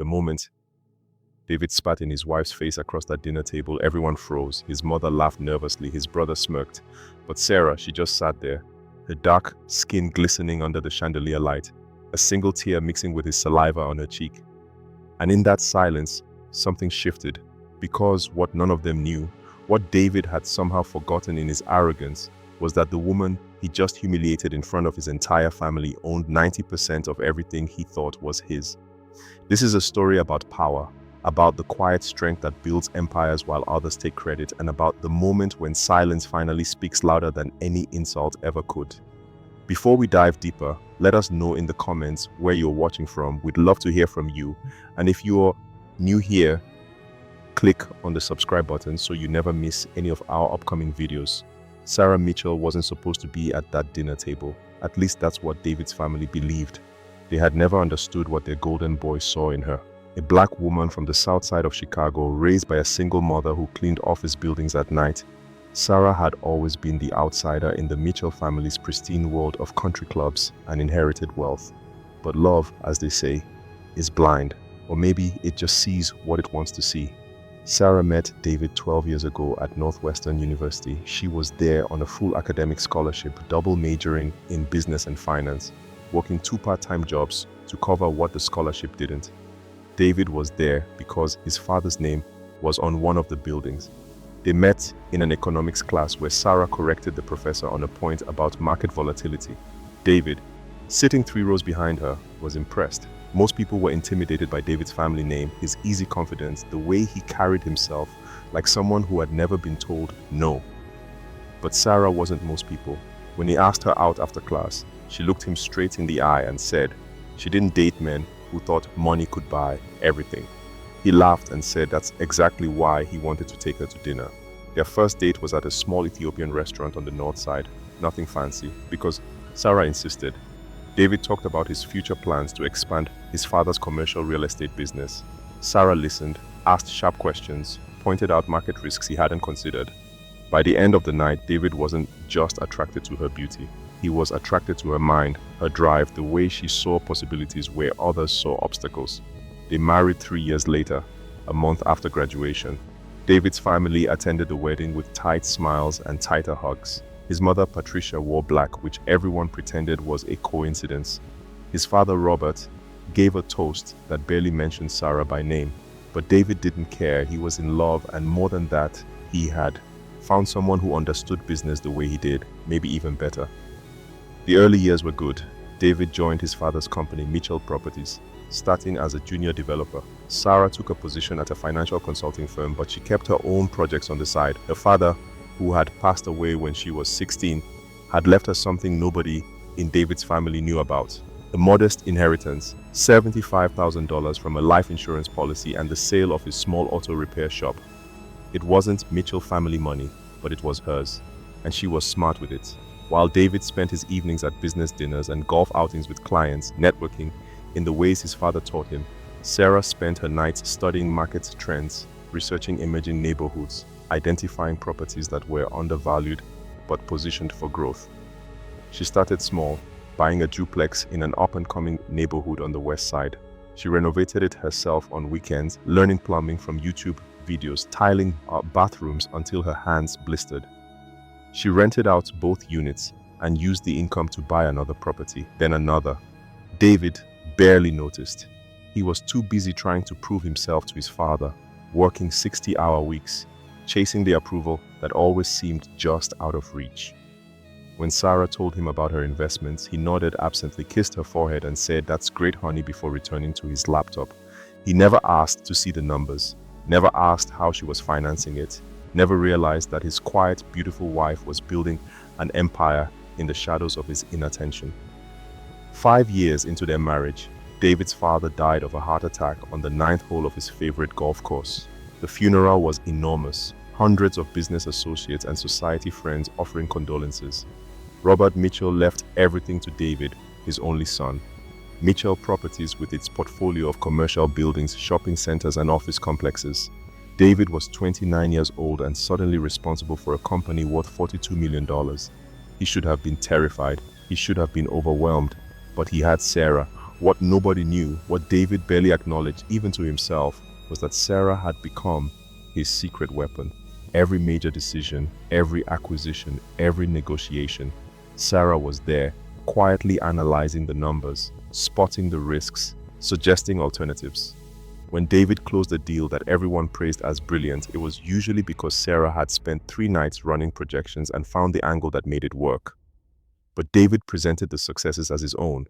The moment David spat in his wife's face across that dinner table, everyone froze. His mother laughed nervously, his brother smirked. But Sarah, she just sat there, her dark skin glistening under the chandelier light, a single tear mixing with his saliva on her cheek. And in that silence, something shifted, because what none of them knew, what David had somehow forgotten in his arrogance, was that the woman he just humiliated in front of his entire family owned 90% of everything he thought was his. This is a story about power, about the quiet strength that builds empires while others take credit, and about the moment when silence finally speaks louder than any insult ever could. Before we dive deeper, let us know in the comments where you're watching from. We'd love to hear from you. And if you're new here, click on the subscribe button so you never miss any of our upcoming videos. Sarah Mitchell wasn't supposed to be at that dinner table. At least that's what David's family believed. They had never understood what their golden boy saw in her. A black woman from the south side of Chicago, raised by a single mother who cleaned office buildings at night. Sarah had always been the outsider in the Mitchell family's pristine world of country clubs and inherited wealth. But love, as they say, is blind, or maybe it just sees what it wants to see. Sarah met David 12 years ago at Northwestern University. She was there on a full academic scholarship, double majoring in business and finance, working 2 part-time jobs to cover what the scholarship didn't. David was there because his father's name was on one of the buildings. They met in an economics class where Sarah corrected the professor on a point about market volatility. David, sitting 3 rows behind her, was impressed. Most people were intimidated by David's family name, his easy confidence, the way he carried himself like someone who had never been told no. But Sarah wasn't most people. When he asked her out after class, she looked him straight in the eye and said she didn't date men who thought money could buy everything. He laughed and said that's exactly why he wanted to take her to dinner. Their first date was at a small Ethiopian restaurant on the north side, nothing fancy, because Sarah insisted. David talked about his future plans to expand his father's commercial real estate business. Sarah listened, asked sharp questions, pointed out market risks he hadn't considered. By the end of the night, David wasn't just attracted to her beauty. He was attracted to her mind, her drive, the way she saw possibilities where others saw obstacles. They married 3 years later, a month after graduation. David's family attended the wedding with tight smiles and tighter hugs. His mother, Patricia, wore black, which everyone pretended was a coincidence. His father, Robert, gave a toast that barely mentioned Sarah by name. But David didn't care. He was in love, and more than that, he had found someone who understood business the way he did, maybe even better. The early years were good. David joined his father's company, Mitchell Properties, starting as a junior developer. Sarah took a position at a financial consulting firm, but she kept her own projects on the side. Her father, who had passed away when she was 16, had left her something nobody in David's family knew about. A modest inheritance, $75,000 from a life insurance policy and the sale of his small auto repair shop. It wasn't Mitchell family money, but it was hers, and she was smart with it. While David spent his evenings at business dinners and golf outings with clients, networking in the ways his father taught him, Sarah spent her nights studying market trends, researching emerging neighborhoods, identifying properties that were undervalued but positioned for growth. She started small, buying a duplex in an up-and-coming neighborhood on the west side. She renovated it herself on weekends, learning plumbing from YouTube videos, tiling bathrooms until her hands blistered. She rented out both units and used the income to buy another property, then another. David barely noticed. He was too busy trying to prove himself to his father, working 60-hour weeks, chasing the approval that always seemed just out of reach. When Sarah told him about her investments, he nodded absently, kissed her forehead, and said, "That's great, honey," before returning to his laptop. He never asked to see the numbers, never asked how she was financing it, never realized that his quiet, beautiful wife was building an empire in the shadows of his inattention. 5 years into their marriage, David's father died of a heart attack on the 9th hole of his favorite golf course. The funeral was enormous, hundreds of business associates and society friends offering condolences. Robert Mitchell left everything to David, his only son. Mitchell Properties, with its portfolio of commercial buildings, shopping centers, and office complexes. David was 29 years old and suddenly responsible for a company worth $42 million. He should have been terrified. He should have been overwhelmed. But he had Sarah, What nobody knew, what David barely acknowledged even to himself, was that Sarah had become his secret weapon. Every major decision, every acquisition, every negotiation, Sarah was there, quietly analyzing the numbers, spotting the risks, suggesting alternatives. When David closed a deal that everyone praised as brilliant, it was usually because Sarah had spent 3 nights running projections and found the angle that made it work. But David presented the successes as his own.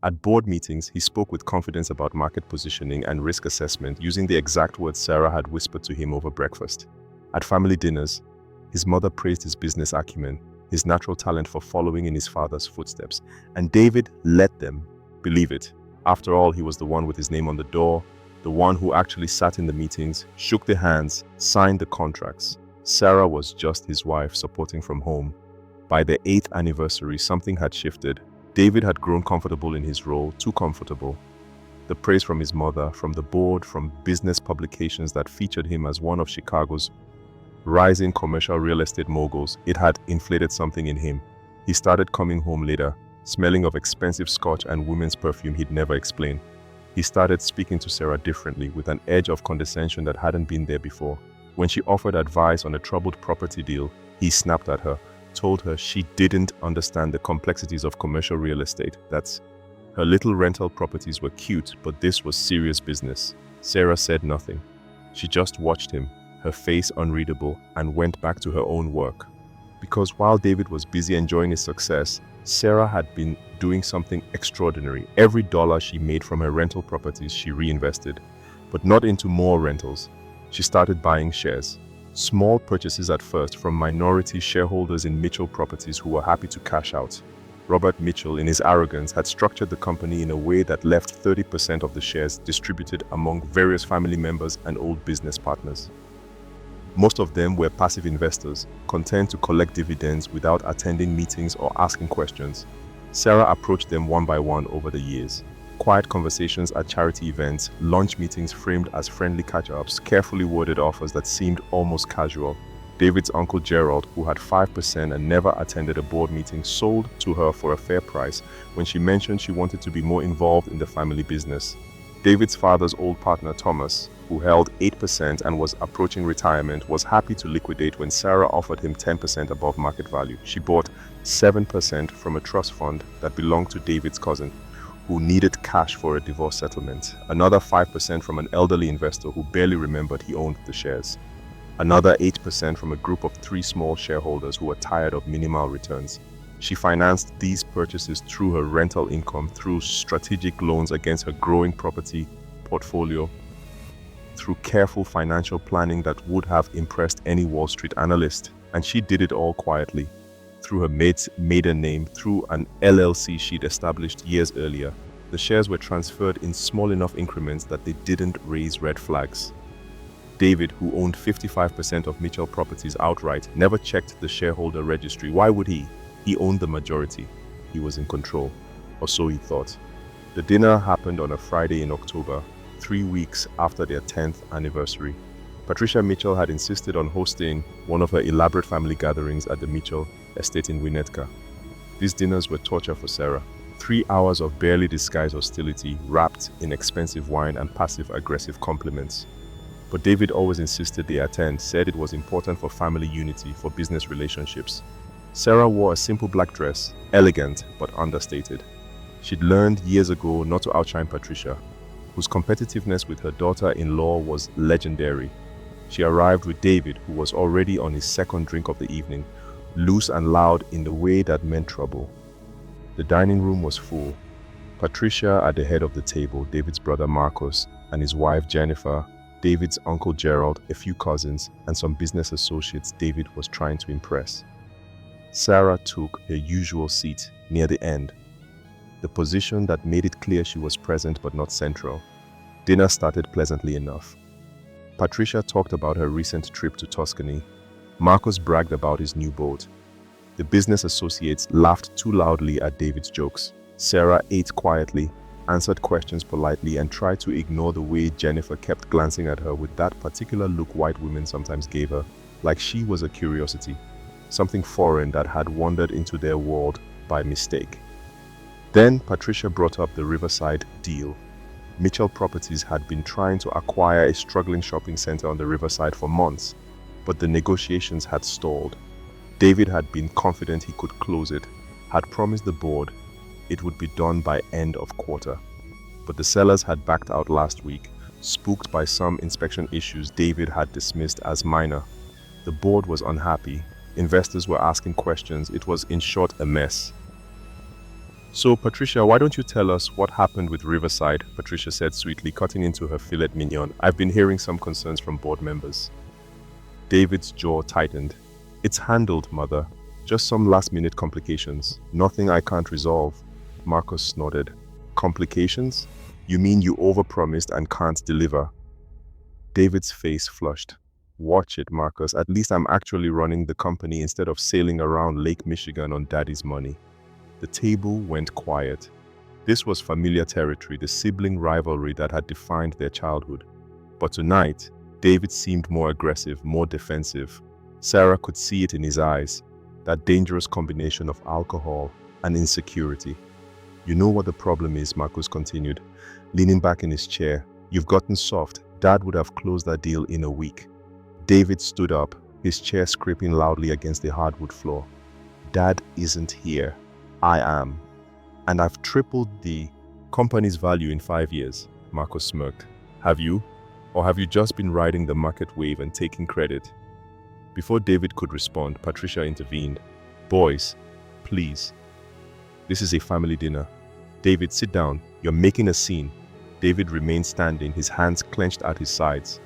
At board meetings, he spoke with confidence about market positioning and risk assessment, using the exact words Sarah had whispered to him over breakfast. At family dinners, his mother praised his business acumen, his natural talent for following in his father's footsteps, and David let them believe it. After all, he was the one with his name on the door, the one who actually sat in the meetings, shook the hands, signed the contracts. Sarah was just his wife, supporting from home. By their 8th anniversary, something had shifted. David had grown comfortable in his role, too comfortable. The praise from his mother, from the board, from business publications that featured him as one of Chicago's rising commercial real estate moguls, it had inflated something in him. He started coming home later, smelling of expensive scotch and women's perfume he'd never explained. He started speaking to Sarah differently, with an edge of condescension that hadn't been there before. When she offered advice on a troubled property deal, he snapped at her, told her she didn't understand the complexities of commercial real estate, that her little rental properties were cute, but this was serious business. Sarah said nothing. She just watched him, her face unreadable, and went back to her own work. Because while David was busy enjoying his success, Sarah had been doing something extraordinary. Every dollar she made from her rental properties she reinvested, but not into more rentals. She started buying shares. Small purchases at first from minority shareholders in Mitchell Properties who were happy to cash out. Robert Mitchell, in his arrogance, had structured the company in a way that left 30% of the shares distributed among various family members and old business partners. Most of them were passive investors, content to collect dividends without attending meetings or asking questions. Sarah approached them one by one over the years. Quiet conversations at charity events, lunch meetings framed as friendly catch-ups, carefully worded offers that seemed almost casual. David's uncle Gerald, who had 5% and never attended a board meeting, sold to her for a fair price when she mentioned she wanted to be more involved in the family business. David's father's old partner Thomas, who held 8% and was approaching retirement, was happy to liquidate when Sarah offered him 10% above market value. She bought 7% from a trust fund that belonged to David's cousin, who needed cash for a divorce settlement. Another 5% from an elderly investor who barely remembered he owned the shares. Another 8% from a group of 3 small shareholders who were tired of minimal returns. She financed these purchases through her rental income, through strategic loans against her growing property portfolio, through careful financial planning that would have impressed any Wall Street analyst. And she did it all quietly, through her maiden name, through an LLC she'd established years earlier. The shares were transferred in small enough increments that they didn't raise red flags. David, who owned 55% of Mitchell Properties outright, never checked the shareholder registry. Why would he? He owned the majority. He was in control, or so he thought. The dinner happened on a Friday in October, 3 weeks after their 10th anniversary. Patricia Mitchell had insisted on hosting one of her elaborate family gatherings at the Mitchell estate in Winnetka. These dinners were torture for Sarah. 3 hours of barely disguised hostility, wrapped in expensive wine and passive-aggressive compliments. But David always insisted they attend, said it was important for family unity, for business relationships. Sarah wore a simple black dress, elegant but understated. She'd learned years ago not to outshine Patricia, whose competitiveness with her daughter-in-law was legendary. She arrived with David, who was already on his 2nd drink of the evening, loose and loud in the way that meant trouble. The dining room was full. Patricia at the head of the table, David's brother Marcus and his wife Jennifer, David's uncle Gerald, a few cousins, and some business associates David was trying to impress. Sarah took her usual seat near the end, the position that made it clear she was present but not central. Dinner started pleasantly enough. Patricia talked about her recent trip to Tuscany. Marcus bragged about his new boat. The business associates laughed too loudly at David's jokes. Sarah ate quietly, answered questions politely, and tried to ignore the way Jennifer kept glancing at her with that particular look white women sometimes gave her, like she was a curiosity, something foreign that had wandered into their world by mistake. Then Patricia brought up the Riverside deal. Mitchell Properties had been trying to acquire a struggling shopping center on the Riverside for months, but the negotiations had stalled. David had been confident he could close it, had promised the board it would be done by end of quarter. But the sellers had backed out last week, spooked by some inspection issues David had dismissed as minor. The board was unhappy. Investors were asking questions. It was, in short, a mess. "So, Patricia, why don't you tell us what happened with Riverside?" Patricia said sweetly, cutting into her filet mignon. "I've been hearing some concerns from board members." David's jaw tightened. "It's handled, Mother. Just some last-minute complications. Nothing I can't resolve." Marcus snorted. "Complications? You mean you overpromised and can't deliver?" David's face flushed. "Watch it, Marcus. At least I'm actually running the company instead of sailing around Lake Michigan on Daddy's money." The table went quiet. This was familiar territory, the sibling rivalry that had defined their childhood. But tonight, David seemed more aggressive, more defensive. Sarah could see it in his eyes, that dangerous combination of alcohol and insecurity. "You know what the problem is," Marcus continued, leaning back in his chair. "You've gotten soft. Dad would have closed that deal in a week." David stood up, his chair scraping loudly against the hardwood floor. "Dad isn't here. I am. And I've tripled the company's value in 5 years." Marcus smirked. "Have you? Or have you just been riding the market wave and taking credit?" Before David could respond, Patricia intervened. "Boys, please. This is a family dinner. David, sit down. You're making a scene." David remained standing, his hands clenched at his sides.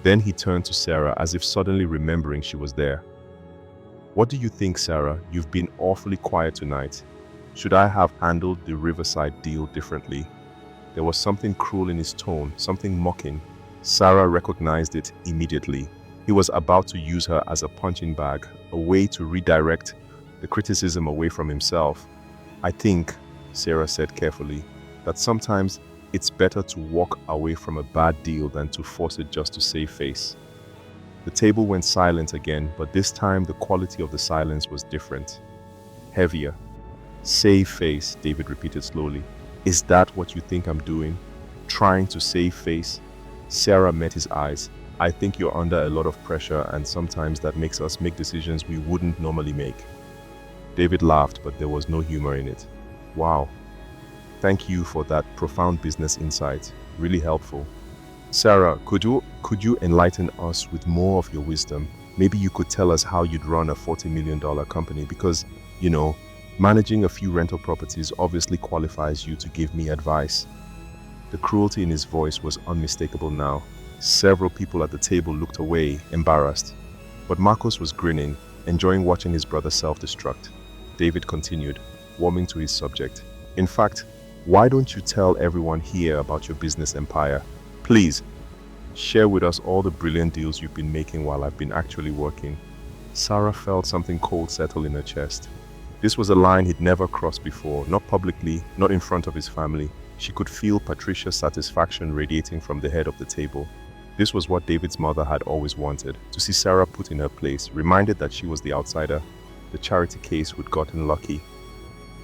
Then he turned to Sarah, as if suddenly remembering she was there. "What do you think, Sarah? You've been awfully quiet tonight. Should I have handled the Riverside deal differently?" There was something cruel in his tone, something mocking. Sarah recognized it immediately. He was about to use her as a punching bag, a way to redirect the criticism away from himself. "I think," Sarah said carefully, "that sometimes it's better to walk away from a bad deal than to force it just to save face." The table went silent again, but this time the quality of the silence was different. Heavier. "Save face," David repeated slowly. "Is that what you think I'm doing? Trying to save face?" Sarah met his eyes. "I think you're under a lot of pressure, and sometimes that makes us make decisions we wouldn't normally make." David laughed, but there was no humor in it. "Wow. Thank you for that profound business insight. Really helpful. Sarah, could you enlighten us with more of your wisdom? Maybe you could tell us how you'd run a $40 million company, because, managing a few rental properties obviously qualifies you to give me advice." The cruelty in his voice was unmistakable now. Several people at the table looked away, embarrassed. But Marcus was grinning, enjoying watching his brother self-destruct. David continued, warming to his subject. "In fact, why don't you tell everyone here about your business empire? Please, share with us all the brilliant deals you've been making while I've been actually working." Sarah felt something cold settle in her chest. This was a line he'd never crossed before, not publicly, not in front of his family. She could feel Patricia's satisfaction radiating from the head of the table. This was what David's mother had always wanted, to see Sarah put in her place, reminded that she was the outsider, the charity case who'd gotten lucky.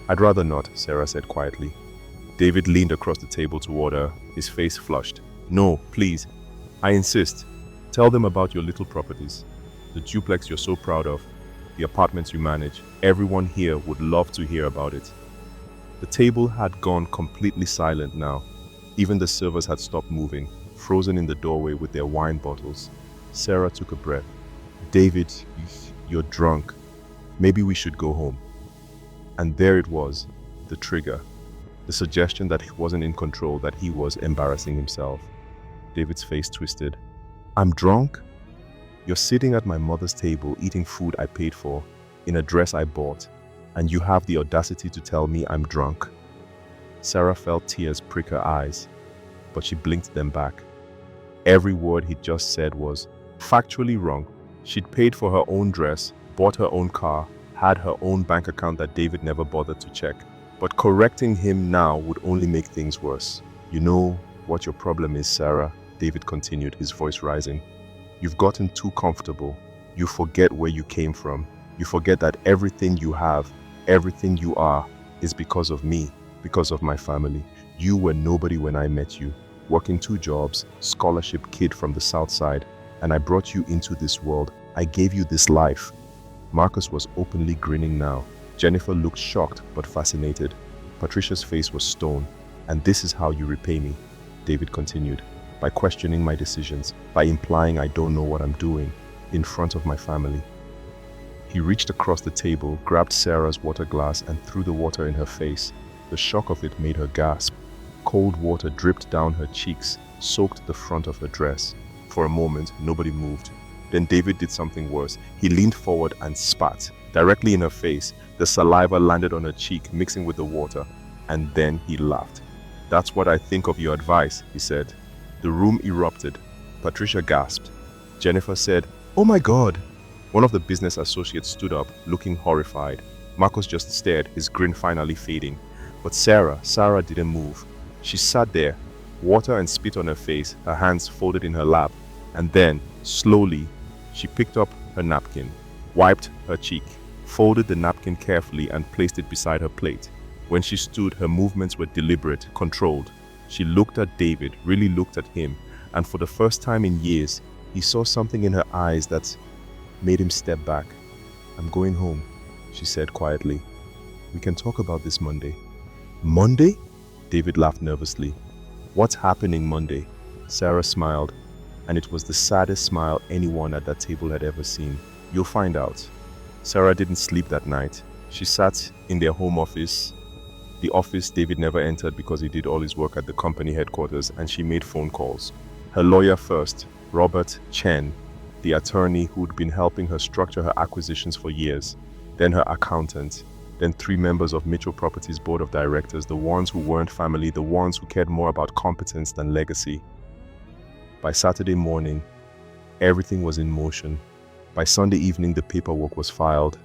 "I'd rather not," Sarah said quietly. David leaned across the table toward her, his face flushed. "No, please. I insist. Tell them about your little properties. The duplex you're so proud of, the apartments you manage. Everyone here would love to hear about it." The table had gone completely silent now. Even the servers had stopped moving, frozen in the doorway with their wine bottles. Sarah took a breath. "David, you're drunk. Maybe we should go home." And there it was, the trigger. The suggestion that he wasn't in control, that he was embarrassing himself. David's face twisted. "I'm drunk? You're sitting at my mother's table eating food I paid for, in a dress I bought, and you have the audacity to tell me I'm drunk?" Sarah felt tears prick her eyes, but she blinked them back. Every word he'd just said was factually wrong. She'd paid for her own dress, bought her own car, had her own bank account that David never bothered to check. But correcting him now would only make things worse. "You know what your problem is, Sarah," David continued, his voice rising. "You've gotten too comfortable. You forget where you came from. You forget that everything you have, everything you are, is because of me, because of my family. You were nobody when I met you, working 2 jobs, scholarship kid from the South Side, and I brought you into this world. I gave you this life. Marcus was openly grinning now. Jennifer looked shocked but fascinated. Patricia's face was stone. And this is how you repay me, David continued, by questioning my decisions, by implying I don't know what I'm doing, in front of my family. He reached across the table, grabbed Sarah's water glass and threw the water in her face. The shock of it made her gasp. Cold water dripped down her cheeks, soaked the front of her dress. For a moment, nobody moved. Then David did something worse. He leaned forward and spat, directly in her face. The saliva landed on her cheek, mixing with the water. And then he laughed. "That's what I think of your advice," he said. The room erupted. Patricia gasped. Jennifer said, "Oh my God!" One of the business associates stood up, looking horrified. Marcus just stared, his grin finally fading. But Sarah didn't move. She sat there, water and spit on her face, her hands folded in her lap. And then, slowly, she picked up her napkin, wiped her cheek, folded the napkin carefully and placed it beside her plate. When she stood, her movements were deliberate, controlled. She looked at David, really looked at him, and for the first time in years, he saw something in her eyes that made him step back. "I'm going home," she said quietly. "We can talk about this Monday." "Monday?" David laughed nervously. "What's happening Monday?" Sarah smiled, and it was the saddest smile anyone at that table had ever seen. "You'll find out." Sarah didn't sleep that night. She sat in their home office, the office David never entered because he did all his work at the company headquarters, and she made phone calls. Her lawyer first, Robert Chen, the attorney who'd been helping her structure her acquisitions for years, then her accountant, then 3 members of Mitchell Properties board of directors, the ones who weren't family, the ones who cared more about competence than legacy. By Saturday morning, everything was in motion. By Sunday evening, the paperwork was filed.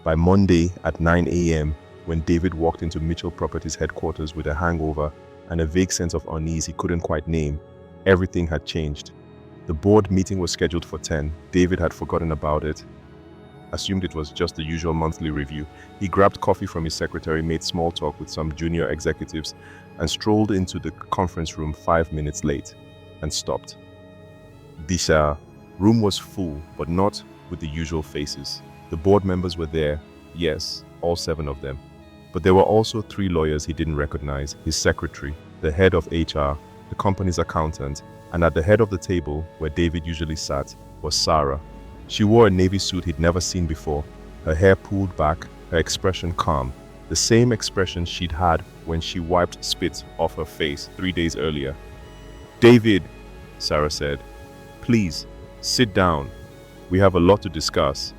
By Monday at 9 a.m., when David walked into Mitchell Properties headquarters with a hangover and a vague sense of unease he couldn't quite name, everything had changed. The board meeting was scheduled for 10. David had forgotten about it, assumed it was just the usual monthly review. He grabbed coffee from his secretary, made small talk with some junior executives, and strolled into the conference room 5 minutes late, and stopped. The room was full, but not with the usual faces. The board members were there, yes, all 7 of them. But there were also 3 lawyers he didn't recognize, his secretary, the head of HR, the company's accountant, and at the head of the table, where David usually sat, was Sarah. She wore a navy suit he'd never seen before, her hair pulled back, her expression calm, the same expression she'd had when she wiped spit off her face 3 days earlier. "David," Sarah said, "please, sit down. We have a lot to discuss."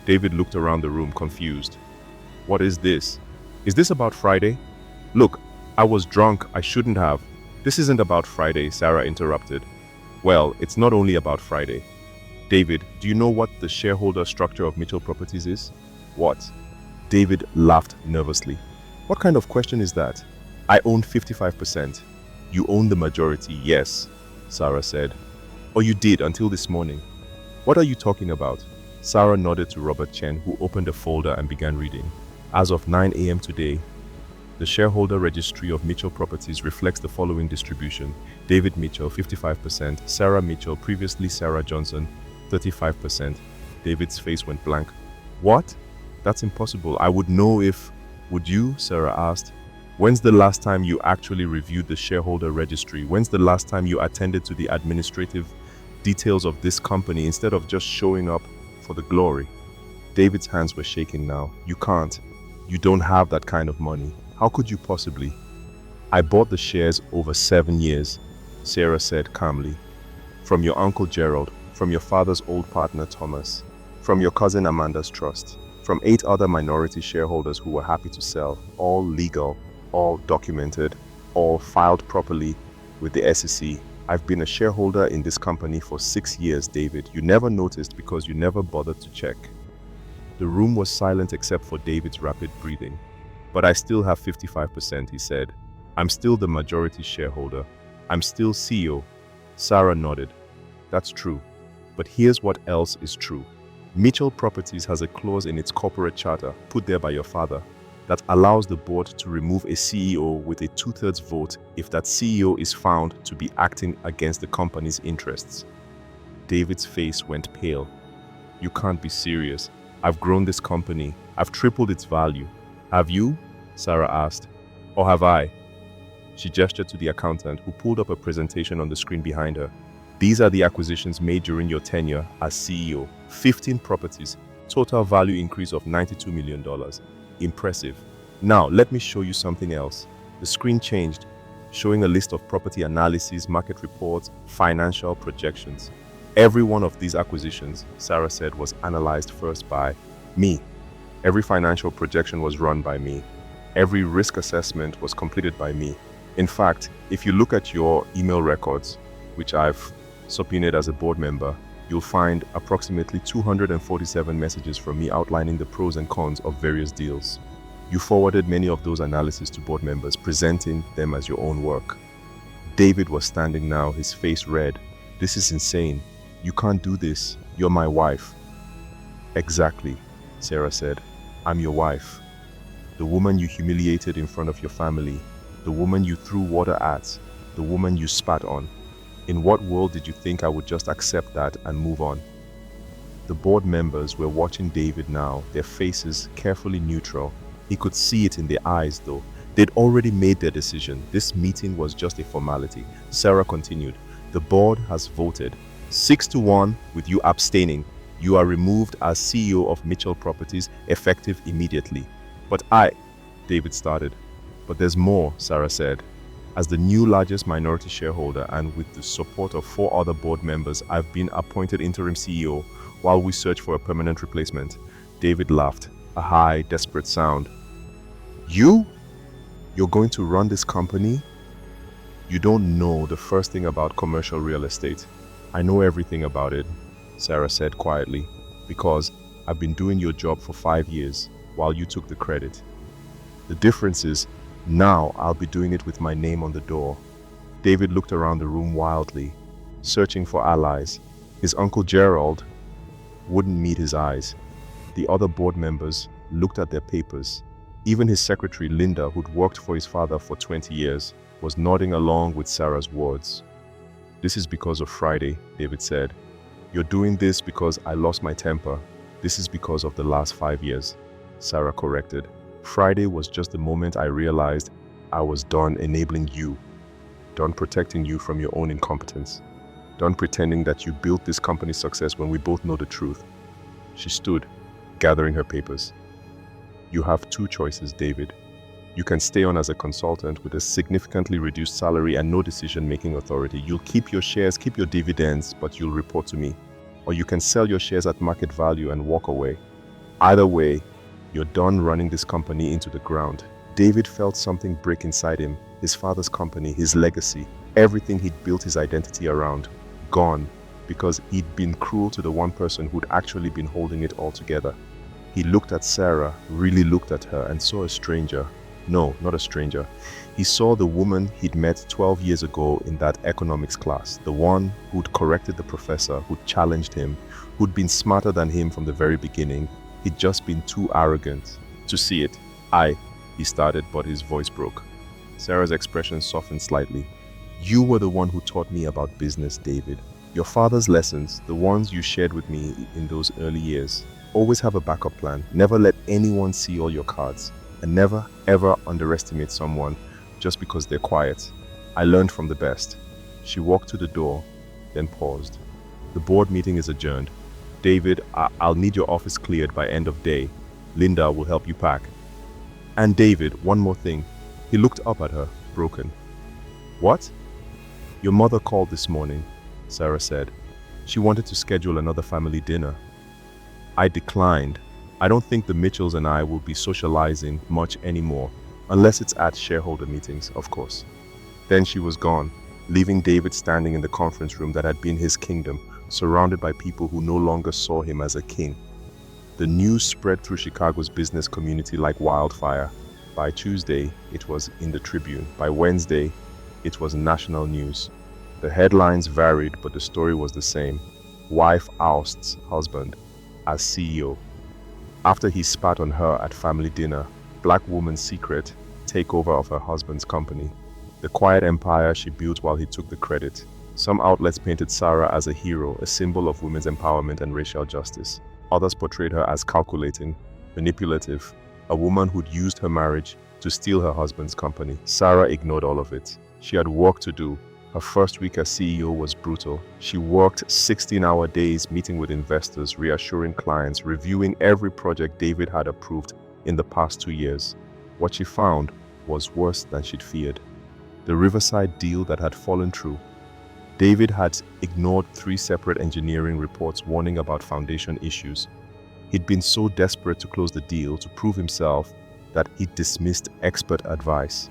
David looked around the room, confused. "What is this? Is this about Friday?" "Look, I was drunk, I shouldn't have." "This isn't about Friday," Sarah interrupted. "Well, it's not only about Friday. David, do you know what the shareholder structure of Mitchell Properties is?" "What?" David laughed nervously. "What kind of question is that?" "I own 55%. "You own the majority, yes," Sarah said. "Or you did until this morning." "What are you talking about?" Sarah nodded to Robert Chen, who opened a folder and began reading. "As of 9 a.m. today, the shareholder registry of Mitchell Properties reflects the following distribution. David Mitchell, 55%. Sarah Mitchell, previously Sarah Johnson, 35%. David's face went blank. "What? That's impossible. I would know if..." "Would you?" Sarah asked. "When's the last time you actually reviewed the shareholder registry? When's the last time you attended to the administrative details of this company instead of just showing up for the glory?" David's hands were shaking now. "You can't. You don't have that kind of money. How could you possibly?" "I bought the shares over 7 years," Sarah said calmly. "From your uncle Gerald, from your father's old partner Thomas, from your cousin Amanda's trust, from 8 other minority shareholders who were happy to sell, all legal, all documented, all filed properly with the SEC. I've been a shareholder in this company for 6 years, David. You never noticed because you never bothered to check." The room was silent except for David's rapid breathing. "But I still have 55%, he said. "I'm still the majority shareholder. I'm still CEO." Sarah nodded. "That's true. But here's what else is true. Mitchell Properties has a clause in its corporate charter, put there by your father, that allows the board to remove a CEO with a 2/3 vote if that CEO is found to be acting against the company's interests. David's face went pale. You can't be serious. I've grown this company. I've tripled its value. Have you? Sarah asked. Or have I? She gestured to the accountant, who pulled up a presentation on the screen behind her. These are the acquisitions made during your tenure as CEO. 15 properties, total value increase of $92 million. Impressive. Now, let me show you something else. The screen changed, showing a list of property analyses, market reports, financial projections. Every one of these acquisitions, Sarah said, was analyzed first by me. Every financial projection was run by me. Every risk assessment was completed by me. In fact, if you look at your email records, which I've subpoenaed as a board member, you'll find approximately 247 messages from me outlining the pros and cons of various deals. You forwarded many of those analyses to board members, presenting them as your own work. David was standing now, his face red. This is insane. You can't do this. You're my wife. Exactly, Sarah said. I'm your wife. The woman you humiliated in front of your family. The woman you threw water at. The woman you spat on. In what world did you think I would just accept that and move on? The board members were watching David now, their faces carefully neutral. He could see it in their eyes though. They'd already made their decision. This meeting was just a formality. Sarah continued. The board has voted. 6-1 with you abstaining. You are removed as CEO of Mitchell Properties, effective immediately. But David started. But there's more, Sarah said. As the new largest minority shareholder and with the support of 4 other board members, I've been appointed interim CEO while we search for a permanent replacement. David laughed, a high, desperate sound. You're going to run this company? You don't know the first thing about commercial real estate. I know everything about it, Sarah said quietly, because I've been doing your job for 5 years while you took the credit. The difference is, now I'll be doing it with my name on the door. David looked around the room wildly, searching for allies. His uncle Gerald wouldn't meet his eyes. The other board members looked at their papers. Even his secretary, Linda, who'd worked for his father for 20 years, was nodding along with Sarah's words. This is because of Friday, David said. You're doing this because I lost my temper. This is because of the last 5 years, Sarah corrected. Friday was just the moment I realized I was done enabling you, done protecting you from your own incompetence, done pretending that you built this company's success when we both know the truth. She stood, gathering her papers. You have 2 choices, David. You can stay on as a consultant with a significantly reduced salary and no decision-making authority. You'll keep your shares, keep your dividends, but you'll report to me. Or you can sell your shares at market value and walk away. Either way, you're done running this company into the ground. David felt something break inside him. His father's company, his legacy, everything he'd built his identity around, gone, because he'd been cruel to the one person who'd actually been holding it all together. He looked at Sarah, really looked at her, and saw a stranger. No, not a stranger. He saw the woman he'd met 12 years ago in that economics class, the one who'd corrected the professor, who'd challenged him, who'd been smarter than him from the very beginning. He'd just been too arrogant to see it. He started, but his voice broke. Sarah's expression softened slightly. You were the one who taught me about business, David. Your father's lessons, the ones you shared with me in those early years. Always have a backup plan. Never let anyone see all your cards. And never, ever underestimate someone just because they're quiet. I learned from the best. She walked to the door, then paused. The board meeting is adjourned. David, I'll need your office cleared by end of day. Linda will help you pack. And David, one more thing. He looked up at her, broken. What? Your mother called this morning, Sarah said. She wanted to schedule another family dinner. I declined. I don't think the Mitchells and I will be socializing much anymore, unless it's at shareholder meetings, of course. Then she was gone, leaving David standing in the conference room that had been his kingdom, surrounded by people who no longer saw him as a king. The news spread through Chicago's business community like wildfire. By Tuesday, it was in the Tribune. By Wednesday, it was national news. The headlines varied, but the story was the same. Wife ousts husband as CEO. After he spat on her at family dinner, black woman's secret, takeover of her husband's company. The quiet empire she built while he took the credit. Some outlets painted Sarah as a hero, a symbol of women's empowerment and racial justice. Others portrayed her as calculating, manipulative, a woman who'd used her marriage to steal her husband's company. Sarah ignored all of it. She had work to do. Her first week as CEO was brutal. She worked 16-hour days meeting with investors, reassuring clients, reviewing every project David had approved in the past 2 years. What she found was worse than she'd feared. The Riverside deal that had fallen through. David had ignored 3 separate engineering reports warning about foundation issues. He'd been so desperate to close the deal to prove himself that he dismissed expert advice.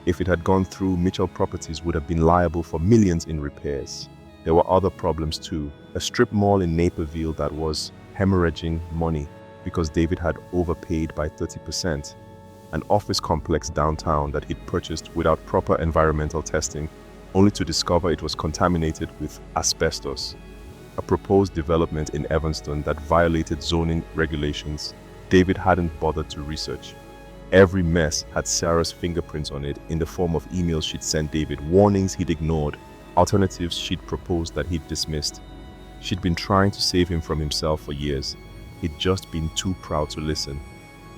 If it had gone through, Mitchell Properties would have been liable for millions in repairs. There were other problems too. A strip mall in Naperville that was hemorrhaging money because David had overpaid by 30%. An office complex downtown that he'd purchased without proper environmental testing, only to discover it was contaminated with asbestos. A proposed development in Evanston that violated zoning regulations David hadn't bothered to research. Every mess had Sarah's fingerprints on it in the form of emails she'd sent David, warnings he'd ignored, alternatives she'd proposed that he'd dismissed. She'd been trying to save him from himself for years. He'd just been too proud to listen.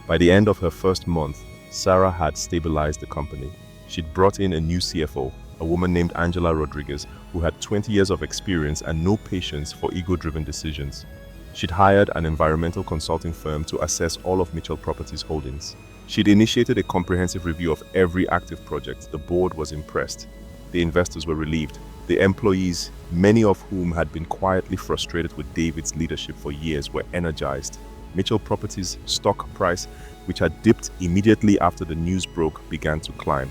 By the end of her first month, Sarah had stabilized the company. She'd brought in a new CFO, a woman named Angela Rodriguez, who had 20 years of experience and no patience for ego-driven decisions. She'd hired an environmental consulting firm to assess all of Mitchell Properties' holdings. She'd initiated a comprehensive review of every active project. The board was impressed. The investors were relieved. The employees, many of whom had been quietly frustrated with David's leadership for years, were energized. Mitchell Properties' stock price, which had dipped immediately after the news broke, began to climb.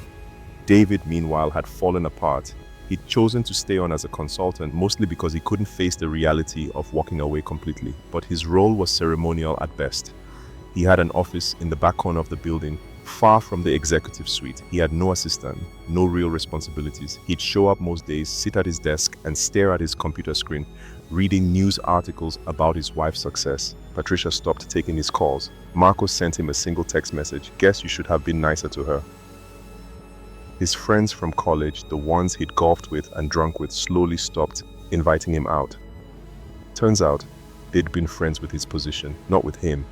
David, meanwhile, had fallen apart. He'd chosen to stay on as a consultant, mostly because he couldn't face the reality of walking away completely. But his role was ceremonial at best. He had an office in the back corner of the building, far from the executive suite. He had no assistant, no real responsibilities. He'd show up most days, sit at his desk, and stare at his computer screen, reading news articles about his wife's success. Patricia stopped taking his calls. Marcos sent him a single text message. "Guess you should have been nicer to her." His friends from college, the ones he'd golfed with and drunk with, slowly stopped inviting him out. Turns out, they'd been friends with his position, not with him.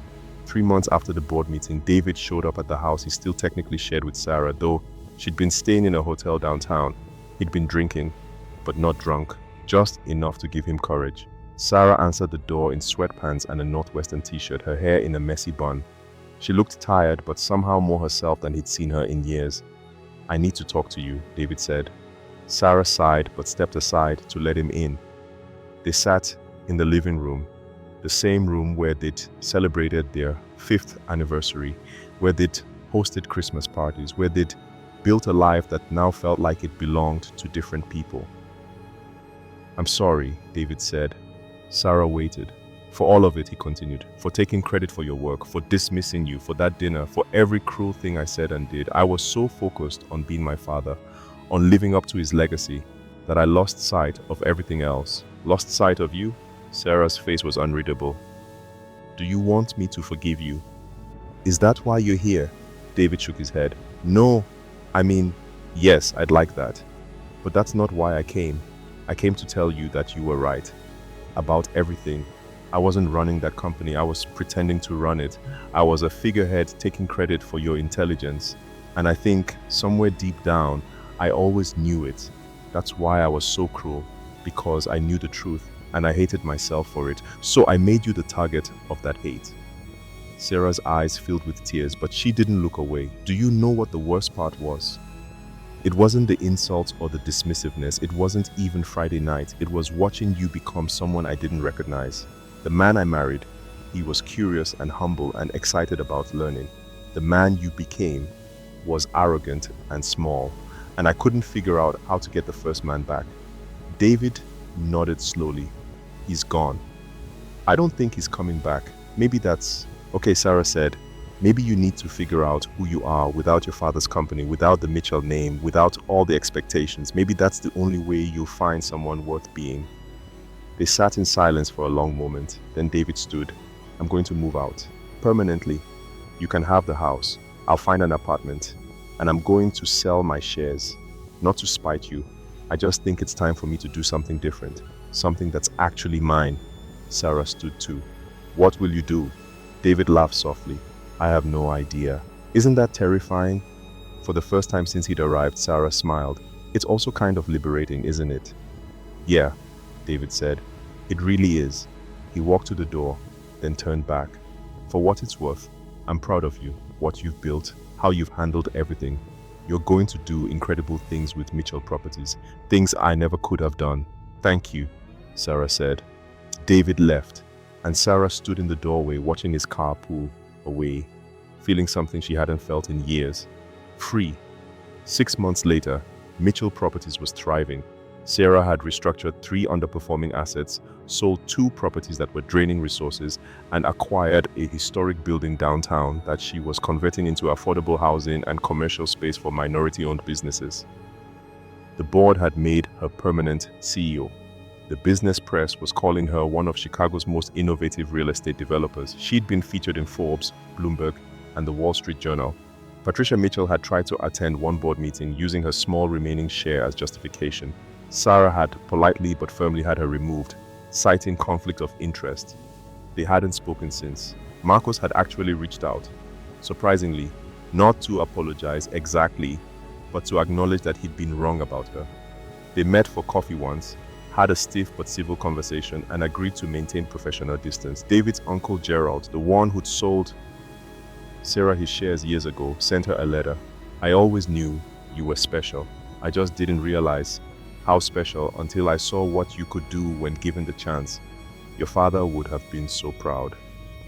3 months after the board meeting, David showed up at the house he still technically shared with Sarah, though she'd been staying in a hotel downtown. He'd been drinking, but not drunk, just enough to give him courage. Sarah answered the door in sweatpants and a Northwestern t-shirt, her hair in a messy bun. She looked tired, but somehow more herself than he'd seen her in years. "I need to talk to you," David said. Sarah sighed, but stepped aside to let him in. They sat in the living room, the same room where they'd celebrated their 5th anniversary, where they'd hosted Christmas parties, where they'd built a life that now felt like it belonged to different people. "I'm sorry," David said. Sarah waited. "For all of it," he continued. "For taking credit for your work, for dismissing you, for that dinner, for every cruel thing I said and did. I was so focused on being my father, on living up to his legacy, that I lost sight of everything else." "Lost sight of you?" Sarah's face was unreadable. "Do you want me to forgive you? Is that why you're here?" David shook his head. "No, I mean, yes, I'd like that. But that's not why I came. I came to tell you that you were right. About everything. I wasn't running that company. I was pretending to run it. I was a figurehead taking credit for your intelligence. And I think somewhere deep down, I always knew it. That's why I was so cruel. Because I knew the truth. And I hated myself for it. So I made you the target of that hate." Sarah's eyes filled with tears, but she didn't look away. "Do you know what the worst part was? It wasn't the insults or the dismissiveness. It wasn't even Friday night. It was watching you become someone I didn't recognize. The man I married, he was curious and humble and excited about learning. The man you became was arrogant and small, and I couldn't figure out how to get the first man back." David nodded slowly. "He's gone." "I don't think he's coming back. Maybe that's..." "Okay," Sarah said. "Maybe you need to figure out who you are without your father's company, without the Mitchell name, without all the expectations. Maybe that's the only way you'll find someone worth being." They sat in silence for a long moment. Then David stood. "I'm going to move out. Permanently. You can have the house. I'll find an apartment. And I'm going to sell my shares. Not to spite you. I just think it's time for me to do something different. Something that's actually mine. Sarah stood too. What will you do? David laughed softly. I have no idea. Isn't that terrifying? For the first time since he'd arrived, Sarah smiled. It's also kind of liberating, isn't it? Yeah, David said. It really is. He walked to the door, then turned back. For what it's worth, I'm proud of you, what you've built, how you've handled everything. You're going to do incredible things with Mitchell Properties, things I never could have done. Thank you, Sarah said. David left, and Sarah stood in the doorway watching his car pull away, feeling something she hadn't felt in years. Free. 6 months later, Mitchell Properties was thriving. Sarah had restructured 3 underperforming assets, sold 2 properties that were draining resources, and acquired a historic building downtown that she was converting into affordable housing and commercial space for minority-owned businesses. The board had made her permanent CEO. The business press was calling her one of Chicago's most innovative real estate developers. She'd been featured in Forbes, Bloomberg, and the Wall Street Journal. Patricia Mitchell had tried to attend one board meeting using her small remaining share as justification. Sarah had politely but firmly had her removed, citing conflict of interest. They hadn't spoken since. Marcos had actually reached out, surprisingly, not to apologize exactly, but to acknowledge that he'd been wrong about her. They met for coffee once, had a stiff but civil conversation, and agreed to maintain professional distance. David's uncle Gerald, the one who'd sold Sarah his shares years ago, sent her a letter. I always knew you were special. I just didn't realize how special until I saw what you could do when given the chance. Your father would have been so proud.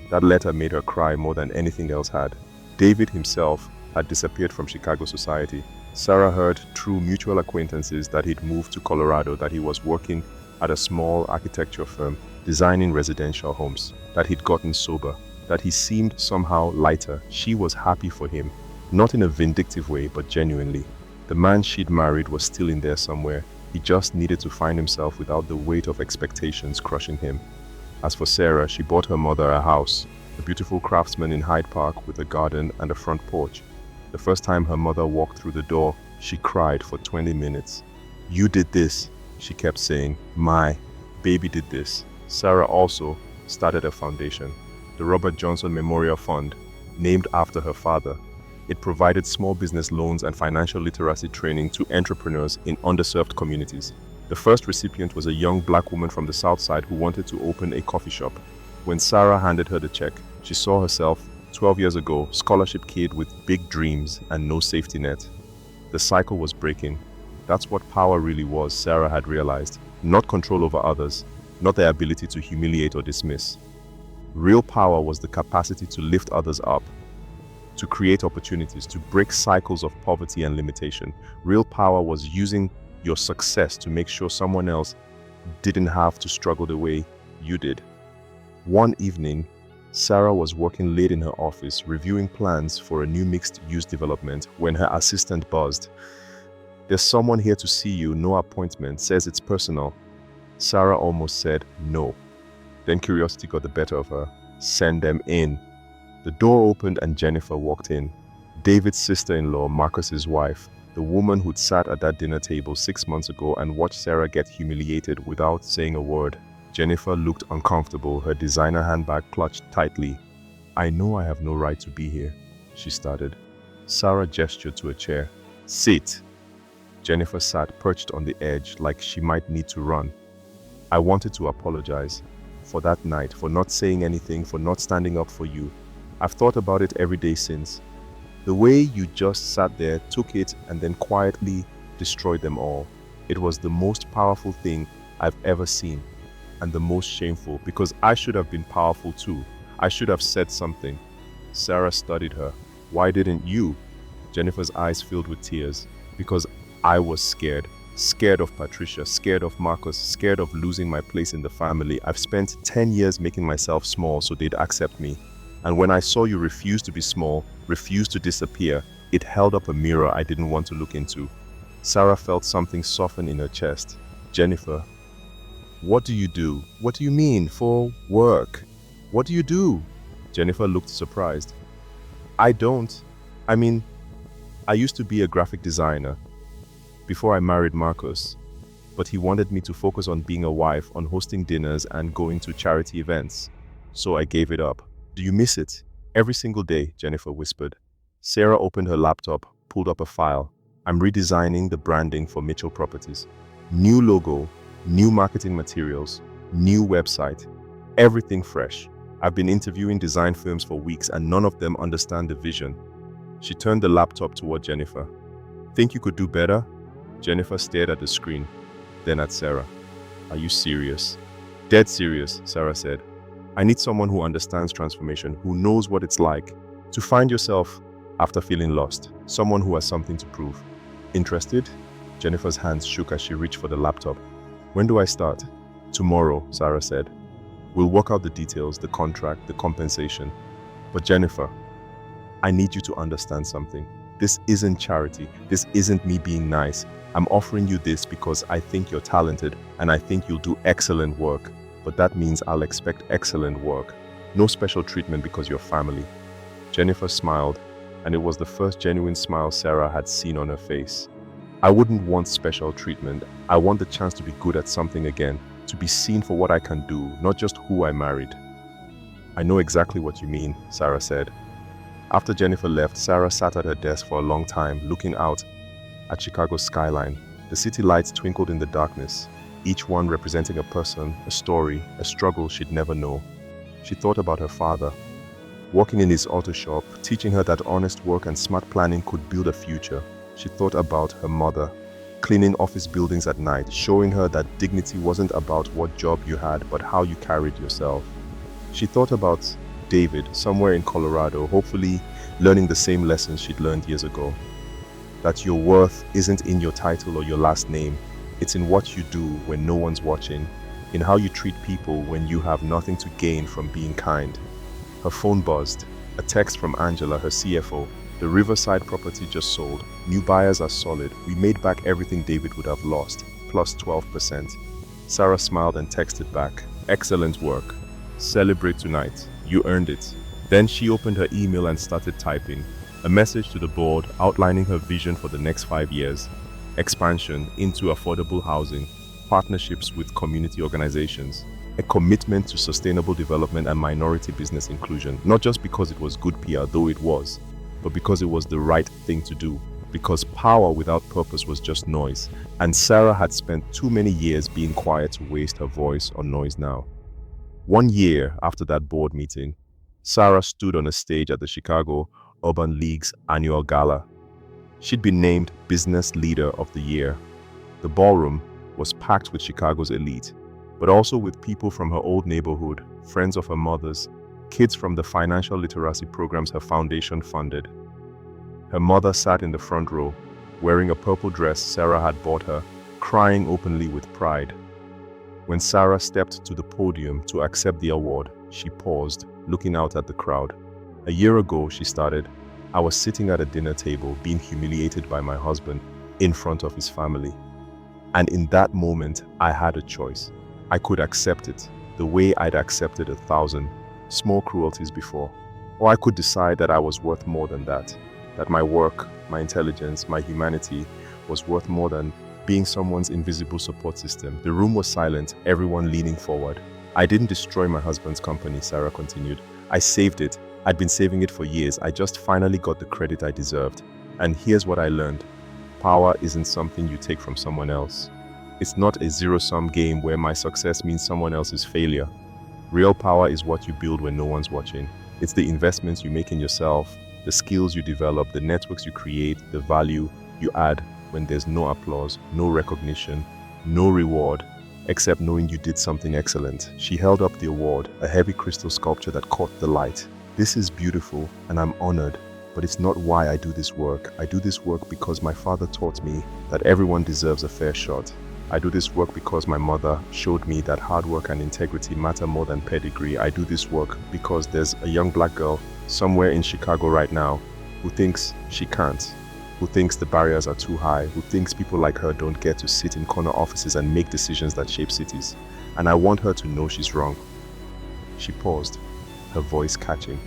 That letter made her cry more than anything else had. David himself had disappeared from Chicago society. Sarah heard through mutual acquaintances that he'd moved to Colorado, that he was working at a small architecture firm, designing residential homes, that he'd gotten sober, that he seemed somehow lighter. She was happy for him, not in a vindictive way, but genuinely. The man she'd married was still in there somewhere. He just needed to find himself without the weight of expectations crushing him. As for Sarah, she bought her mother a house, a beautiful craftsman in Hyde Park with a garden and a front porch. The first time her mother walked through the door, she cried for 20 minutes. You did this, she kept saying. My baby did this. Sarah also started a foundation, the Robert Johnson Memorial Fund, named after her father. It provided small business loans and financial literacy training to entrepreneurs in underserved communities. The first recipient was a young black woman from the South Side who wanted to open a coffee shop. When Sarah handed her the check, she saw herself, 12 years ago, scholarship kid with big dreams and no safety net. The cycle was breaking. That's what power really was, Sarah had realized. Not control over others, not their ability to humiliate or dismiss. Real power was the capacity to lift others up, to create opportunities, to break cycles of poverty and limitation. Real power was using your success to make sure someone else didn't have to struggle the way you did. One evening, Sarah was working late in her office, reviewing plans for a new mixed-use development when her assistant buzzed. There's someone here to see you, no appointment, says it's personal. Sarah almost said no. Then curiosity got the better of her. Send them in. The door opened and Jennifer walked in. David's sister-in-law, Marcus's wife, the woman who'd sat at that dinner table 6 months ago and watched Sarah get humiliated without saying a word. Jennifer looked uncomfortable, her designer handbag clutched tightly. I know I have no right to be here, she started. Sarah gestured to a chair. Sit. Jennifer sat perched on the edge like she might need to run. I wanted to apologize for that night, for not saying anything, for not standing up for you. I've thought about it every day since. The way you just sat there, took it, and then quietly destroyed them all. It was the most powerful thing I've ever seen, and the most shameful, because I should have been powerful too. I should have said something. Sarah studied her. Why didn't you? Jennifer's eyes filled with tears. Because I was scared. Scared of Patricia, scared of Marcus, scared of losing my place in the family. I've spent 10 years making myself small so they'd accept me. And when I saw you refuse to be small, refuse to disappear, it held up a mirror I didn't want to look into. Sarah felt something soften in her chest. Jennifer, what do you do? What do you mean? For work? What do you do? Jennifer looked surprised. I don't. I mean, I used to be a graphic designer before I married Marcus, but he wanted me to focus on being a wife, on hosting dinners and going to charity events. So I gave it up. Do you miss it? Every single day, Jennifer whispered. Sarah opened her laptop, pulled up a file. I'm redesigning the branding for Mitchell Properties. New logo, new marketing materials, new website, everything fresh. I've been interviewing design firms for weeks and none of them understand the vision. She turned the laptop toward Jennifer. Think you could do better? Jennifer stared at the screen, then at Sarah. Are you serious? Dead serious, Sarah said. I need someone who understands transformation, who knows what it's like to find yourself after feeling lost. Someone who has something to prove. Interested? Jennifer's hands shook as she reached for the laptop. When do I start? Tomorrow, Sarah said. We'll work out the details, the contract, the compensation. But Jennifer, I need you to understand something. This isn't charity. This isn't me being nice. I'm offering you this because I think you're talented and I think you'll do excellent work. But that means I'll expect excellent work. No special treatment because you're family. Jennifer smiled, and it was the first genuine smile Sarah had seen on her face. I wouldn't want special treatment. I want the chance to be good at something again, to be seen for what I can do, not just who I married. I know exactly what you mean, Sarah said. After Jennifer left, Sarah sat at her desk for a long time, looking out at Chicago's skyline. The city lights twinkled in the darkness, each one representing a person, a story, a struggle she'd never know. She thought about her father, working in his auto shop, teaching her that honest work and smart planning could build a future. She thought about her mother, cleaning office buildings at night, showing her that dignity wasn't about what job you had, but how you carried yourself. She thought about David, somewhere in Colorado, hopefully learning the same lessons she'd learned years ago. That your worth isn't in your title or your last name. It's in what you do when no one's watching, in how you treat people when you have nothing to gain from being kind. Her phone buzzed. A text from Angela, her CFO. The Riverside property just sold. New buyers are solid. We made back everything David would have lost, plus 12%. Sarah smiled and texted back. Excellent work. Celebrate tonight. You earned it. Then she opened her email and started typing. A message to the board outlining her vision for the next 5 years. Expansion into affordable housing, partnerships with community organizations, a commitment to sustainable development and minority business inclusion, not just because it was good PR, though it was, but because it was the right thing to do, because power without purpose was just noise, and Sarah had spent too many years being quiet to waste her voice on noise now. 1 year after that board meeting, Sarah stood on a stage at the Chicago Urban League's annual gala. She'd been named Business Leader of the Year. The ballroom was packed with Chicago's elite, but also with people from her old neighborhood, friends of her mother's, kids from the financial literacy programs her foundation funded. Her mother sat in the front row, wearing a purple dress Sarah had bought her, crying openly with pride. When Sarah stepped to the podium to accept the award, she paused, looking out at the crowd. A year ago, she started, I was sitting at a dinner table being humiliated by my husband in front of his family. And in that moment, I had a choice. I could accept it the way I'd accepted 1,000 small cruelties before. Or I could decide that I was worth more than that my work, my intelligence, my humanity was worth more than being someone's invisible support system. The room was silent, everyone leaning forward. I didn't destroy my husband's company, Sarah continued. I saved it. I'd been saving it for years. I just finally got the credit I deserved. And here's what I learned. Power isn't something you take from someone else. It's not a zero-sum game where my success means someone else's failure. Real power is what you build when no one's watching. It's the investments you make in yourself, the skills you develop, the networks you create, the value you add when there's no applause, no recognition, no reward, except knowing you did something excellent. She held up the award, a heavy crystal sculpture that caught the light. This is beautiful and I'm honored, but it's not why I do this work. I do this work because my father taught me that everyone deserves a fair shot. I do this work because my mother showed me that hard work and integrity matter more than pedigree. I do this work because there's a young black girl somewhere in Chicago right now who thinks she can't, who thinks the barriers are too high, who thinks people like her don't get to sit in corner offices and make decisions that shape cities. And I want her to know she's wrong. She paused, her voice catching.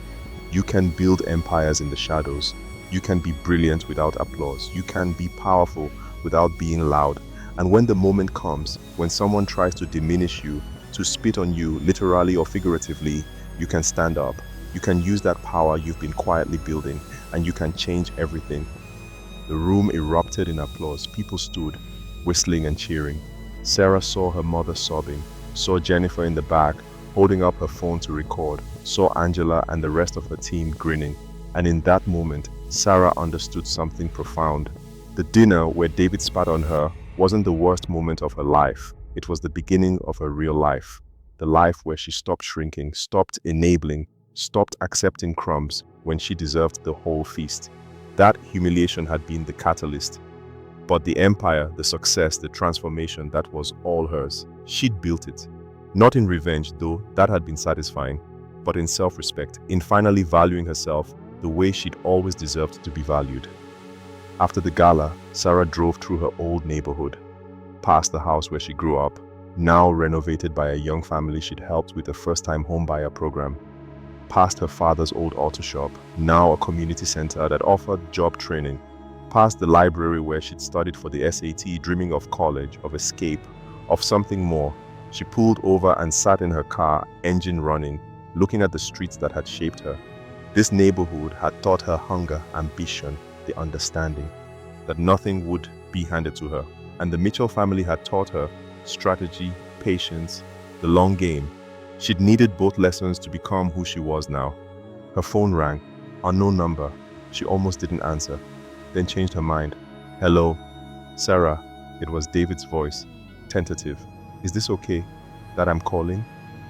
You can build empires in the shadows. You can be brilliant without applause. You can be powerful without being loud. And when the moment comes, when someone tries to diminish you, to spit on you, literally or figuratively, you can stand up. You can use that power you've been quietly building, and you can change everything. The room erupted in applause. People stood, whistling and cheering. Sarah saw her mother sobbing, saw Jennifer in the back, holding up her phone to record, saw Angela and the rest of her team grinning. And in that moment, Sarah understood something profound. The dinner where David spat on her wasn't the worst moment of her life. It was the beginning of her real life. The life where she stopped shrinking, stopped enabling, stopped accepting crumbs when she deserved the whole feast. That humiliation had been the catalyst. But the empire, the success, the transformation, that was all hers. She'd built it. Not in revenge, though that had been satisfying, but in self-respect, in finally valuing herself the way she'd always deserved to be valued. After the gala, Sarah drove through her old neighborhood, past the house where she grew up, now renovated by a young family she'd helped with a first-time homebuyer program, past her father's old auto shop, now a community center that offered job training, past the library where she'd studied for the SAT, dreaming of college, of escape, of something more. She pulled over and sat in her car, engine running, looking at the streets that had shaped her. This neighborhood had taught her hunger, ambition, the understanding that nothing would be handed to her. And the Mitchell family had taught her strategy, patience, the long game. She'd needed both lessons to become who she was now. Her phone rang, unknown number. She almost didn't answer, then changed her mind. Hello, Sarah. It was David's voice, tentative. Is this okay that I'm calling?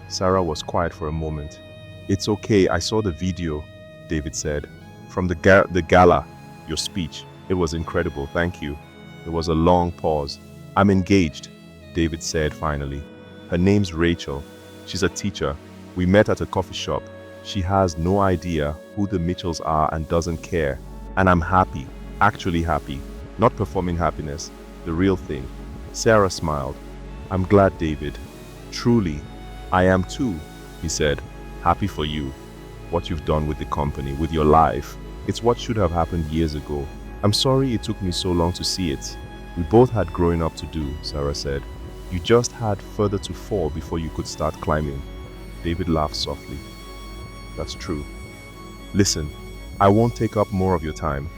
Sarah was quiet for a moment. It's okay, I saw the video, David said. From the gala, your speech. It was incredible, thank you. There was a long pause. I'm engaged, David said finally. Her name's Rachel. She's a teacher. We met at a coffee shop. She has no idea who the Mitchells are and doesn't care. And I'm happy, actually happy. Not performing happiness, the real thing. Sarah smiled. I'm glad, David. Truly, I am too, he said. Happy for you. What you've done with the company, with your life. It's what should have happened years ago. I'm sorry it took me so long to see it. We both had growing up to do, Sarah said. You just had further to fall before you could start climbing. David laughed softly. That's true. Listen, I won't take up more of your time.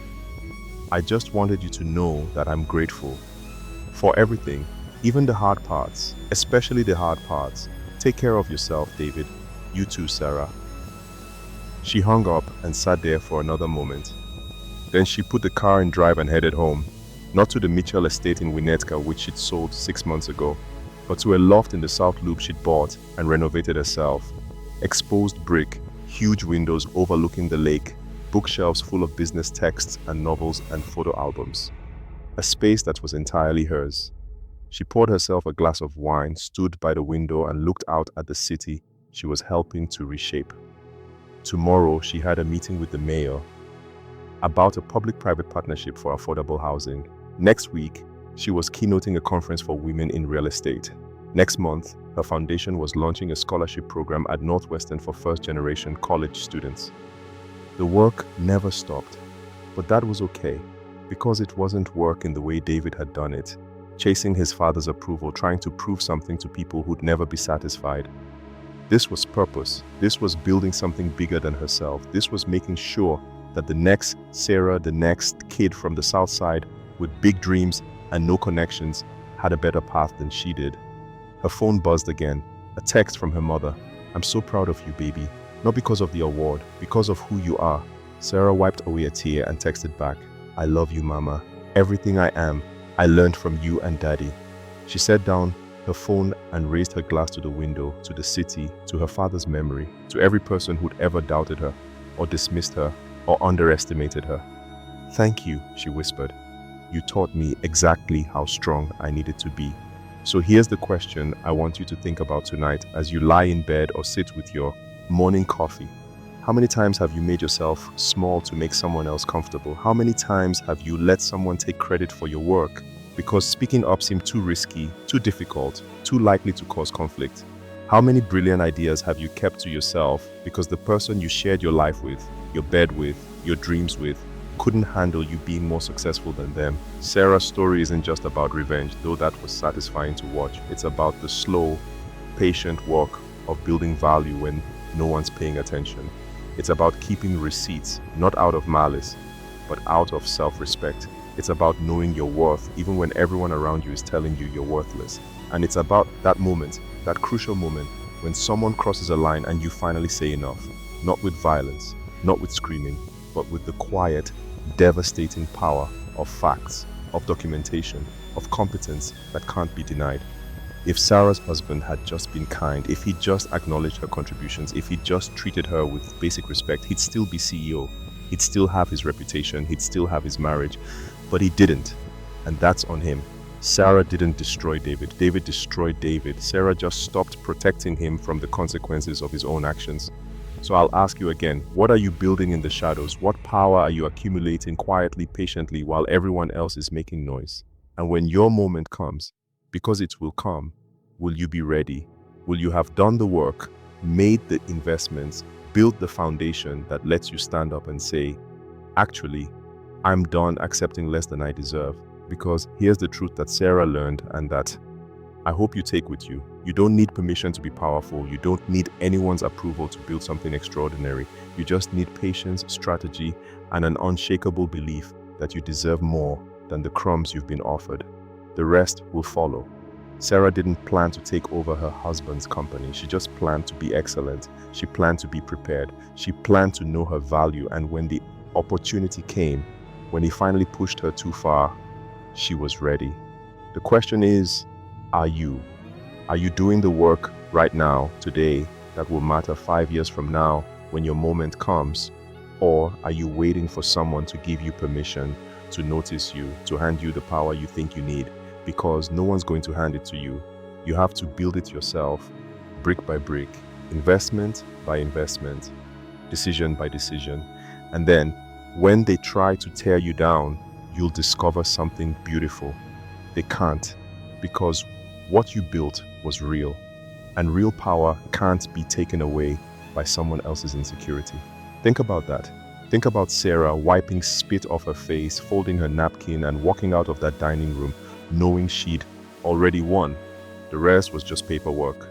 I just wanted you to know that I'm grateful for everything, even the hard parts, especially the hard parts. Take care of yourself, David. You too, Sarah. She hung up and sat there for another moment. Then she put the car in drive and headed home, not to the Mitchell estate in Winnetka, which she'd sold 6 months ago, but to a loft in the South Loop she'd bought and renovated herself. Exposed brick, huge windows overlooking the lake, bookshelves full of business texts and novels and photo albums. A space that was entirely hers. She poured herself a glass of wine, stood by the window and looked out at the city she was helping to reshape. Tomorrow, she had a meeting with the mayor about a public-private partnership for affordable housing. Next week, she was keynoting a conference for women in real estate. Next month, her foundation was launching a scholarship program at Northwestern for first-generation college students. The work never stopped, but that was okay, because it wasn't work in the way David had done it, chasing his father's approval, trying to prove something to people who'd never be satisfied. This was purpose. This was building something bigger than herself. This was making sure that the next Sarah, the next kid from the South Side with big dreams and no connections, had a better path than she did. Her phone buzzed again, a text from her mother. I'm so proud of you, baby. Not because of the award, because of who you are. Sarah wiped away a tear and texted back, I love you, Mama. Everything I am, I learned from you and Daddy. She set down her phone and raised her glass to the window, to the city, to her father's memory, to every person who'd ever doubted her, or dismissed her, or underestimated her. Thank you, she whispered. You taught me exactly how strong I needed to be. So here's the question I want you to think about tonight as you lie in bed or sit with your morning coffee. How many times have you made yourself small to make someone else comfortable? How many times have you let someone take credit for your work because speaking up seemed too risky, too difficult, too likely to cause conflict? How many brilliant ideas have you kept to yourself because the person you shared your life with, your bed with, your dreams with, couldn't handle you being more successful than them? Sarah's story isn't just about revenge, though that was satisfying to watch. It's about the slow, patient work of building value when no one's paying attention. It's about keeping receipts, not out of malice, but out of self-respect. It's about knowing your worth, even when everyone around you is telling you you're worthless. And it's about that moment, that crucial moment, when someone crosses a line and you finally say enough. Not with violence, not with screaming, but with the quiet, devastating power of facts, of documentation, of competence that can't be denied. If Sarah's husband had just been kind, if he just acknowledged her contributions, if he just treated her with basic respect, he'd still be CEO. He'd still have his reputation, he'd still have his marriage, but he didn't. And that's on him. Sarah didn't destroy David. David destroyed David. Sarah just stopped protecting him from the consequences of his own actions. So I'll ask you again, what are you building in the shadows? What power are you accumulating quietly, patiently, while everyone else is making noise? And when your moment comes, because it will come, will you be ready? Will you have done the work, made the investments, built the foundation that lets you stand up and say, actually, I'm done accepting less than I deserve? Because here's the truth that Sarah learned and that I hope you take with you. You don't need permission to be powerful. You don't need anyone's approval to build something extraordinary. You just need patience, strategy, and an unshakable belief that you deserve more than the crumbs you've been offered. The rest will follow. Sarah didn't plan to take over her husband's company. She just planned to be excellent. She planned to be prepared. She planned to know her value. And when the opportunity came, when he finally pushed her too far, she was ready. The question is, are you? Are you doing the work right now, today, that will matter 5 years from now when your moment comes? Or are you waiting for someone to give you permission, to notice you, to hand you the power you think you need? Because no one's going to hand it to you. You have to build it yourself, brick by brick, investment by investment, decision by decision. And then, when they try to tear you down, you'll discover something beautiful. They can't, because what you built was real, and real power can't be taken away by someone else's insecurity. Think about that. Think about Sarah wiping spit off her face, folding her napkin, and walking out of that dining room, knowing she'd already won. The rest was just paperwork.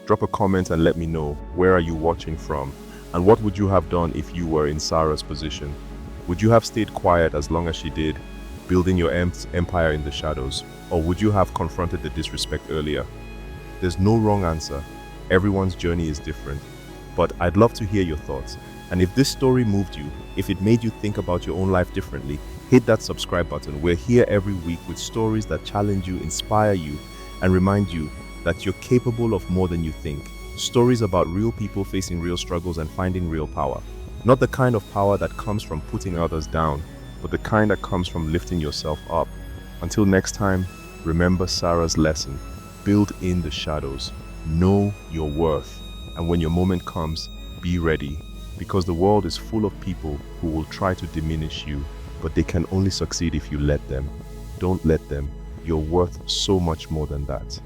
Drop a comment and let me know, where are you watching from? And what would you have done if you were in Sarah's position? Would you have stayed quiet as long as she did, building your empire in the shadows? Or would you have confronted the disrespect earlier? There's no wrong answer. Everyone's journey is different. But I'd love to hear your thoughts. And if this story moved you, if it made you think about your own life differently, hit that subscribe button. We're here every week with stories that challenge you, inspire you, and remind you that you're capable of more than you think. Stories about real people facing real struggles and finding real power. Not the kind of power that comes from putting others down, but the kind that comes from lifting yourself up. Until next time, remember Sarah's lesson. Build in the shadows. Know your worth. And when your moment comes, be ready. Because the world is full of people who will try to diminish you, but they can only succeed if you let them. Don't let them. You're worth so much more than that.